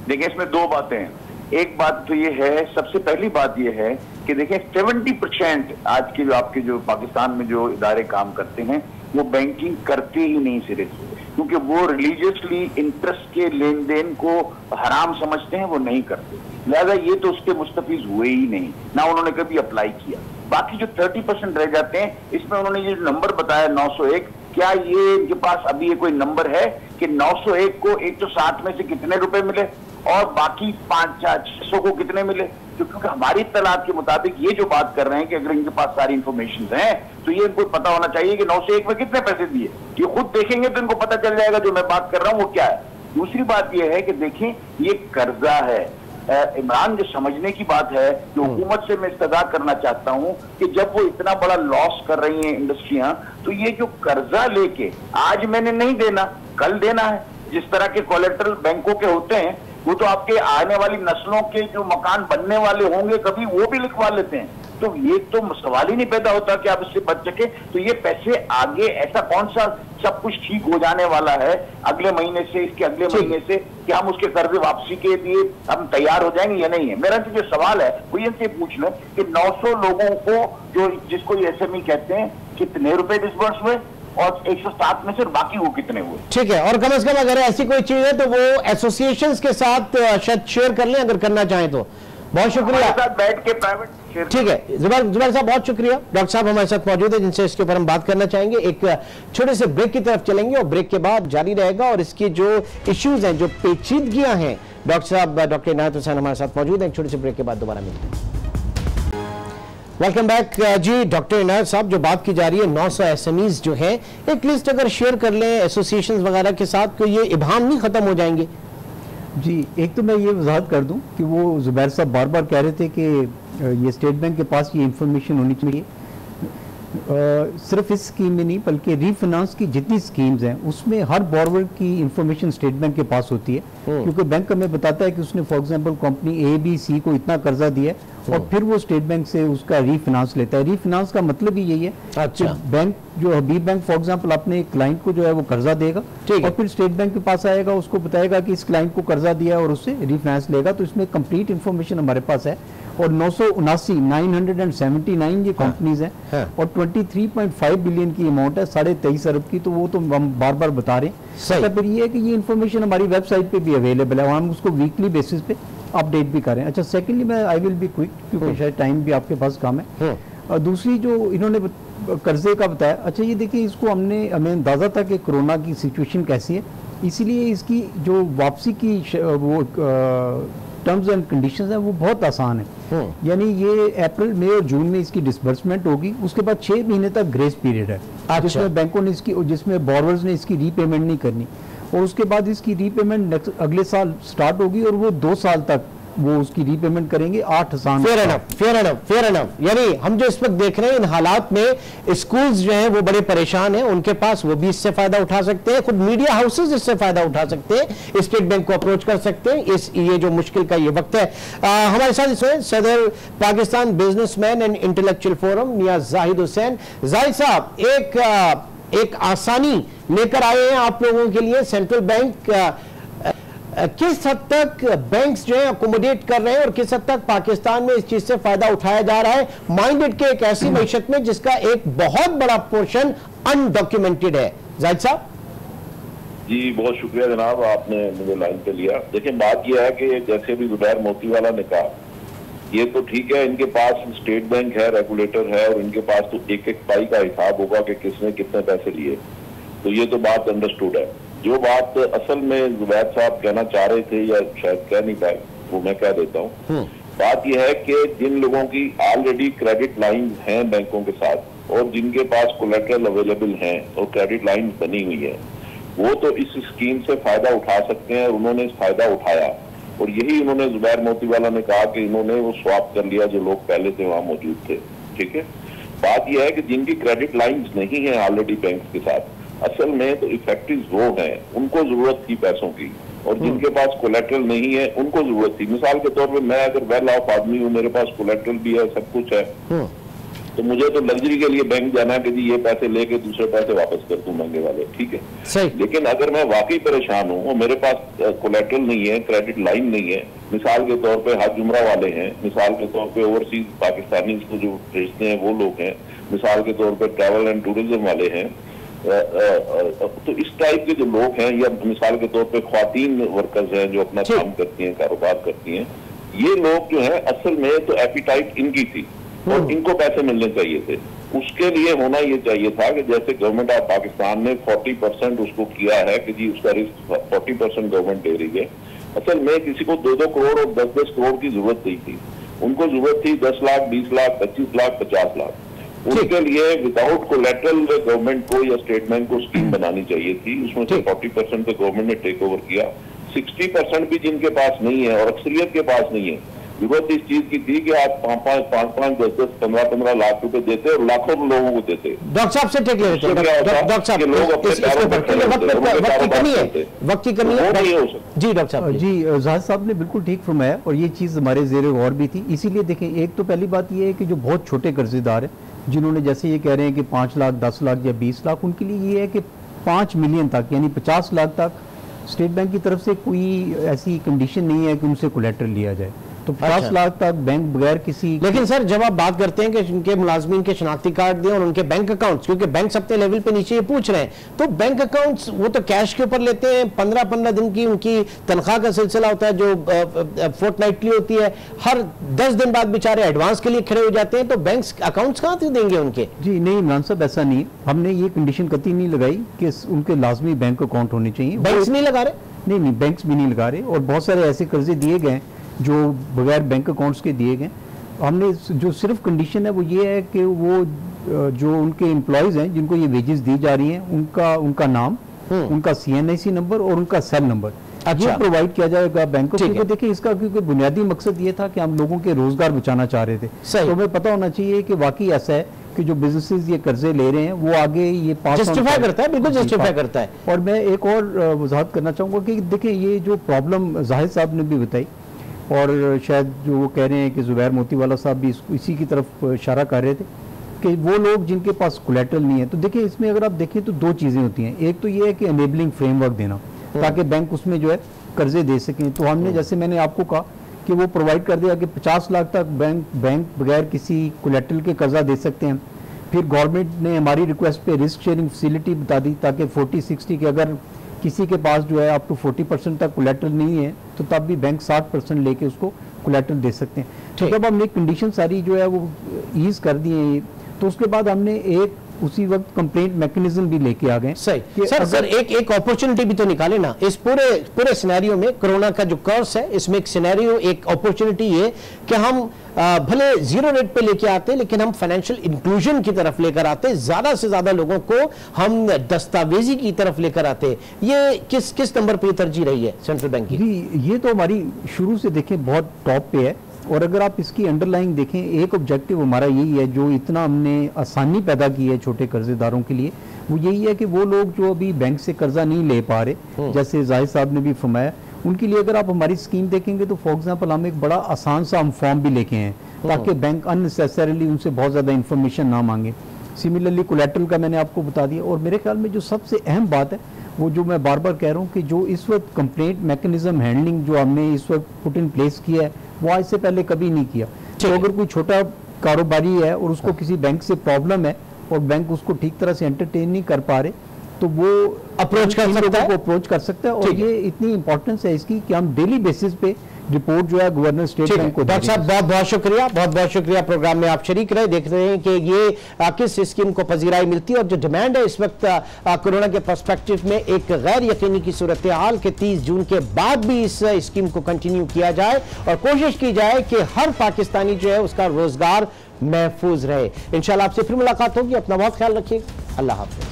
देखिए, इसमें दो बातें हैं। एक बात तो ये है, सबसे पहली बात ये है कि देखिए 70% आज के जो आपके जो पाकिस्तान में जो इदारे काम करते हैं वो बैंकिंग करते ही नहीं सिरे से, क्योंकि वो रिलीजियसली इंटरेस्ट के लेन देन को हराम समझते हैं, वो नहीं करते। लिहाजा ये तो उसके मुस्तफीज हुए ही नहीं, ना उन्होंने कभी अप्लाई किया। बाकी जो 30% रह जाते हैं, इसमें उन्होंने ये नंबर बताया 901, क्या ये इनके पास अभी ये कोई नंबर है कि 901 को 160 में से कितने रुपए मिले और बाकी 500-600 को कितने मिले? क्योंकि हमारी इत्तलात के मुताबिक ये जो बात कर रहे हैं कि अगर इनके पास सारी इंफॉर्मेशन है तो ये इनको पता होना चाहिए कि 901 में कितने पैसे दिए। ये खुद देखेंगे तो इनको पता चल जाएगा जो मैं बात कर रहा हूं वो क्या है। दूसरी बात ये है कि देखें, ये कर्जा है। इमरान, जो समझने की बात है, जो हुकूमत से मैं इस्तदा करना चाहता हूं कि जब वो इतना बड़ा लॉस कर रही हैं इंडस्ट्रियां, तो ये जो कर्जा लेके आज मैंने नहीं देना, कल देना है, जिस तरह के कोलेटरल बैंकों के होते हैं, वो तो आपके आने वाली नस्लों के जो मकान बनने वाले होंगे कभी वो भी लिखवा लेते हैं। तो ये तो सवाल ही नहीं पैदा होता कि आप इससे बच सके। तो ये पैसे आगे ऐसा कौन सा सब कुछ ठीक हो जाने वाला है अगले महीने से, इसके अगले महीने से, कि हम उसके कर्ज वापसी के लिए हम तैयार हो जाएंगे या नहीं है? मेरा जो सवाल है वो ये पूछ लें कि 900 लोगों को जो जिसको SME कहते हैं, कितने रुपए डिस्बर्स हुए और 107 में से बाकी वो कितने हुए? ठीक है, और कम से कम अगर ऐसी कोई चीज है तो वो एसोसिएशंस के साथ शायद शेयर कर लें अगर करना चाहें तो। बहुत शुक्रिया, बैठ के प्राइवेट। ठीक है जुबैर साहब, बहुत शुक्रिया। डॉक्टर साहब हमारे साथ मौजूद है जिनसे इसके ऊपर हम बात करना चाहेंगे। एक छोटे से ब्रेक की तरफ चलेंगे और ब्रेक के बाद जारी रहेगा, और इसकी जो इश्यूज हैं, जो पेचीदगियां हैं, डॉक्टर साहब डॉक्टर इनायत हुसैन हमारे साथ मौजूद है। एक छोटे से ब्रेक के बाद दोबारा मिलते हैं। वेलकम बैक जी। डॉक्टर इनायत साहब, जो बात की जा रही है 900 SMEs जो है, एक लिस्ट अगर शेयर कर लें एसोसिएशन वगैरह के साथ, तो ये इबाम नहीं खत्म हो जाएंगे? जी, एक तो मैं ये वजाहत कर दूं कि वो जुबैर साहब बार बार कह रहे थे कि ये स्टेट बैंक के पास ये इंफॉर्मेशन होनी चाहिए। सिर्फ इस स्कीम में नहीं बल्कि रीफाइनेंस की जितनी स्कीम्स हैं उसमें हर बोरोवर की इंफॉर्मेशन स्टेट बैंक के पास होती है, क्योंकि बैंक हमें बताता है कि उसने फॉर एग्जांपल कंपनी ABC को इतना कर्जा दिया है और फिर वो स्टेट बैंक से उसका रीफाइनेंस लेता है। रीफाइनेंस का मतलब ही यही है। अच्छा। बैंक जो हबीब बैंक फॉर एग्जांपल अपने एक क्लाइंट को जो है वो कर्जा देगा और फिर स्टेट बैंक के पास आएगा, उसको बताएगा कि इस क्लाइंट को कर्जा दिया और उससे रीफाइनेंस लेगा। तो इसमें कंप्लीट इंफॉर्मेशन हमारे पास है। और 979 ये कंपनीज हैं और 23.5 बिलियन की अमाउंट है, 23.5 अरब की। तो वो तो हम बार बार बता रहे हैं। तो फिर ये है कि ये इंफॉर्मेशन हमारी वेबसाइट पे भी अवेलेबल है और हम उसको वीकली बेसिस पे अपडेट भी करें। अच्छा, सेकेंडली मैं आई विल बी क्विक क्योंकि शायद टाइम भी आपके पास कम है। और दूसरी जो इन्होंने कर्जे का बताया, अच्छा ये देखिए, इसको हमें अंदाजा था कि कोरोना की सिचुएशन कैसी है, इसीलिए इसकी जो वापसी की वो टर्म्स एंड कंडीशंस है वो बहुत आसान है। यानी ये अप्रैल मई और जून में इसकी डिसबर्समेंट होगी, उसके बाद 6 महीने तक ग्रेस पीरियड है। अच्छा। जिसमें बैंकों ने इसकी, जिसमें बोरोवर्स ने इसकी रीपेमेंट नहीं करनी, और उसके बाद इसकी रीपेमेंट अगले साल स्टार्ट होगी और वो 2 साल तक वो उसकी रीपेमेंट करेंगे 8 आसान। Fair enough. यानी हम जो इस वक्त देख रहे हैं इन हालात में स्कूल्स जो हैं वो बड़े परेशान हैं, उनके पास वो भी इससे फायदा उठा सकते हैं, खुद मीडिया हाउसेस इससे फायदा उठा सकते हैं, स्टेट बैंक को अप्रोच कर सकते हैं। ये जो मुश्किल का ये वक्त है। हमारे साथ इसमें सदर Pakistan businessman and intellectual forum Niaz Zahid Hussain. Zahid साहब, एक आसानी लेकर आए हैं आप लोगों के लिए सेंट्रल बैंक। किस हद तक बैंक्स जो है अकोमोडेट कर रहे हैं और किस हद तक पाकिस्तान में इस चीज से फायदा उठाया जा रहा है, माइंडेड के एक ऐसी मैशत में जिसका एक बहुत बड़ा पोर्शन अनडॉक्यूमेंटेड है? जाहिद साहब जी, बहुत शुक्रिया जनाब, आपने मुझे लाइन पे लिया। देखिए, बात यह है कि जैसे भी जुबैर मोती वाला ने कहा ये तो ठीक है, इनके पास स्टेट बैंक है, रेगुलेटर है, और इनके पास तो एक एक पाई का हिसाब होगा कि किसने कितने पैसे लिए, तो ये तो बात अंडरस्टूड है। जो बात असल में जुबैर साहब कहना चाह रहे थे या शायद कह नहीं पाए, वो मैं कह देता हूँ। बात यह है कि जिन लोगों की ऑलरेडी क्रेडिट लाइन हैं बैंकों के साथ और जिनके पास कोलेटरल अवेलेबल हैं और क्रेडिट लाइन बनी हुई है, वो तो इस स्कीम से फायदा उठा सकते हैं, और उन्होंने इस फायदा उठाया। और यही उन्होंने जुबैर मोतीवाला ने कहा कि इन्होंने वो स्वैप कर लिया जो लोग पहले से वहां मौजूद थे। ठीक है, बात यह है कि जिनकी क्रेडिट लाइंस नहीं है ऑलरेडी बैंक के साथ, असल में तो इफेक्टिव वो हैं, उनको जरूरत थी पैसों की, और जिनके पास कोलेटरल नहीं है उनको जरूरत थी। मिसाल के तौर पर मैं अगर वेल ऑफ आदमी हूँ, मेरे पास कोलेटरल भी है, सब कुछ है, तो मुझे तो लग्जरी के लिए बैंक जाना है कि जी ये पैसे लेके दूसरे पैसे वापस कर दूं महंगे वाले, ठीक है सही। लेकिन अगर मैं वाकई परेशान हूँ और मेरे पास कोलेटरल नहीं है, क्रेडिट लाइन नहीं है, मिसाल के तौर पे हज उम्रा वाले हैं, मिसाल के तौर पे ओवरसीज पाकिस्तानी को जो भेजते हैं वो लोग हैं, मिसाल के तौर पे ट्रैवल एंड टूरिज्म वाले हैं, तो इस टाइप के जो लोग हैं, या मिसाल के तौर पे ख्वातीन वर्कर्स हैं जो अपना काम करती हैं, कारोबार करती हैं, ये लोग जो है असल में तो एपिटाइट इनकी थी और इनको पैसे मिलने चाहिए थे। उसके लिए होना ये चाहिए था कि जैसे गवर्नमेंट ऑफ पाकिस्तान ने 40% उसको किया है कि जी उसका रिस्क 40% गवर्नमेंट दे रही है। असल में किसी को 2-2 करोड़ और 10-10 करोड़ की जरूरत नहीं थी, उनको जरूरत थी 10 लाख, 20 लाख, 25 लाख, 50 लाख। उसके लिए विदाउट कोलेटरल गवर्नमेंट को या स्टेट बैंक को स्कीम बनानी चाहिए थी। उसमें से 40% तो गवर्नमेंट ने टेक ओवर किया, 60% भी जिनके पास नहीं है और अक्सरियत के पास नहीं है, जरूरत इस चीज की थी कि आप 5-5, 10-10, 15-15 लाख रुपए देते और लाखों लोगों को देते। डॉक्टर साहब से टेक ले रहे थे, डॉक्टर साहब लोग अपने पैरों पर खड़े होते, वक्त की कमी है, वक्त की कमी है जी। डॉक्टर साहब जी, जाहिद साहब ने बिल्कुल ठीक फरमाया और ये चीज़ हमारे ज़ेरे गौर भी थी। इसीलिए देखें, एक तो पहली बात ये है कि जो बहुत छोटे कर्जेदार हैं, जिन्होंने जैसे ये कह रहे हैं कि 5 लाख, 10 लाख या 20 लाख, उनके लिए ये है कि 5 मिलियन तक यानी 50 लाख तक स्टेट बैंक की तरफ से कोई ऐसी कंडीशन नहीं है कि उनसे कोलेटरल लिया जाए, तो 50 लाख तक बैंक बगैर किसी। लेकिन सर जब आप बात करते हैं कि उनके मुलाजमीन के शनाख्ती कार्ड दें और उनके बैंक अकाउंट्स, क्योंकि बैंक अपने लेवल पे नीचे ये पूछ रहे हैं, तो बैंक अकाउंट्स वो तो कैश के ऊपर लेते हैं, 15-15 दिन की उनकी तनख्वाह का सिलसिला होता है जो फोर्टनाइटली होती है, हर 10 दिन बाद बेचारे एडवांस के लिए खड़े हो जाते हैं, तो बैंक अकाउंट्स कहाँ से देंगे उनके? जी नहीं इमरान साहब, ऐसा नहीं, हमने ये कंडीशन कतई नहीं लगाई कि उनके लाजमी बैंक अकाउंट होने चाहिए। बैंक नहीं लगा रहे? नहीं, बैंक भी नहीं लगा रहे, और बहुत सारे ऐसे कर्जे दिए गए जो बगैर बैंक अकाउंट्स के दिए गए। हमने जो सिर्फ कंडीशन है वो ये है कि वो जो उनके एम्प्लॉयज़ हैं जिनको ये वेजेस दी जा रही हैं, उनका नाम, उनका CNIC नंबर और उनका सेल नंबर ये प्रोवाइड किया जाएगा बैंक को। क्योंकि देखिए इसका क्योंकि बुनियादी मकसद ये था कि हम लोगों के रोजगार बचाना चाह रहे थे, तो हमें पता होना चाहिए कि वाकई ऐसा है कि जो बिजनेसेस ये कर्जे ले रहे हैं वो आगे ये जस्टिफाई करता है, बिल्कुल जस्टिफाई करता है। और मैं एक और वजाहत करना चाहूँगा कि देखिए ये जो प्रॉब्लम जाहिद साहब ने भी बताई, और शायद जो वो कह रहे हैं कि जुबैर मोतीवाला साहब भी इसी की तरफ इशारा कर रहे थे कि वो लोग जिनके पास कोलेटरल नहीं है, तो देखिए इसमें अगर आप देखें तो 2 चीज़ें होती हैं। एक तो ये है कि एनेबलिंग फ्रेमवर्क देना ताकि बैंक उसमें जो है कर्जे दे सकें। तो हमने जैसे मैंने आपको कहा कि वो प्रोवाइड कर दिया कि 50 लाख तक बैंक बगैर किसी कोलेटरल के कर्जा दे सकते हैं। फिर गवर्नमेंट ने हमारी रिक्वेस्ट पे रिस्क शेयरिंग फैसिलिटी बता दी ताकि 40-60 के अगर किसी के पास जो है अप टू 40% तक कोलेटरल नहीं है तो तब भी बैंक 60% लेके उसको कोलेटरल दे सकते हैं। तो जब हमने कंडीशन सारी जो है वो ईज कर दी है, तो उसके बाद हमने एक उसी वक्त कंप्लेंट मैकेनिज्म भी लेके आ गए। सही सर एक अपॉर्चुनिटी भी तो निकाले ना इस पूरे सिनेरियो में। कोरोना का जो कर्स है इसमें एक सिनेरियो, एक अपॉर्चुनिटी है कि हम भले 0 रेट पे लेके आते लेकिन हम फाइनेंशियल इंक्लूजन की तरफ लेकर आते, ज्यादा से ज्यादा लोगों को हम दस्तावेजी की तरफ लेकर आते। ये किस नंबर पे तरजीह रही है सेंट्रल बैंक की? ये तो हमारी शुरू से देखें बहुत टॉप पे है, और अगर आप इसकी अंडरलाइंग देखें, एक ऑब्जेक्टिव हमारा यही है, जो इतना हमने आसानी पैदा की है छोटे कर्जेदारों के लिए, वो यही है कि वो लोग जो अभी बैंक से कर्जा नहीं ले पा रहे, जैसे जाहिद साहब ने भी फरमाया, उनके लिए अगर आप हमारी स्कीम देखेंगे तो फॉर एग्जांपल हम एक बड़ा आसान सा हम फॉर्म भी लेके हैं ताकि बैंक अननेसेसरीली उनसे बहुत ज़्यादा इन्फॉर्मेशन ना मांगे। सिमिलरली कोलेटरल का मैंने आपको बता दिया। और मेरे ख्याल में जो सबसे अहम बात है वो जो मैं बार बार कह रहा हूँ कि जो इस वक्त कंप्लेंट मैकेनिज्म हैंडलिंग जो हमने इस वक्त पुट इन प्लेस किया है वो आज से पहले कभी नहीं किया। तो अगर कोई छोटा कारोबारी है और उसको किसी बैंक से प्रॉब्लम है और बैंक उसको ठीक तरह से एंटरटेन नहीं कर पा रहे, तो वो अप्रोच कर सकता है, को अप्रोच कर सकता है। और ये इतनी इंपॉर्टेंस है इसकी कि हम डेली बेसिस पे रिपोर्ट जो है गवर्नर स्टेट बैंक को। डॉक्टर साहब बहुत बहुत शुक्रिया प्रोग्राम में आप शरीक रहे। देख रहे हैं कि ये किस स्कीम को पजीराई मिलती है और जो डिमांड है इस वक्त कोरोना के पर्सपेक्टिव में एक गैर यकीनी की सूरत हाल के 30 जून के बाद भी इस स्कीम को कंटिन्यू किया जाए और कोशिश की जाए कि हर पाकिस्तानी जो है उसका रोजगार महफूज रहे। इंशाल्लाह आपसे फिर मुलाकात होगी। अपना बहुत ख्याल रखिएगा। अल्लाह हाफ़िज़।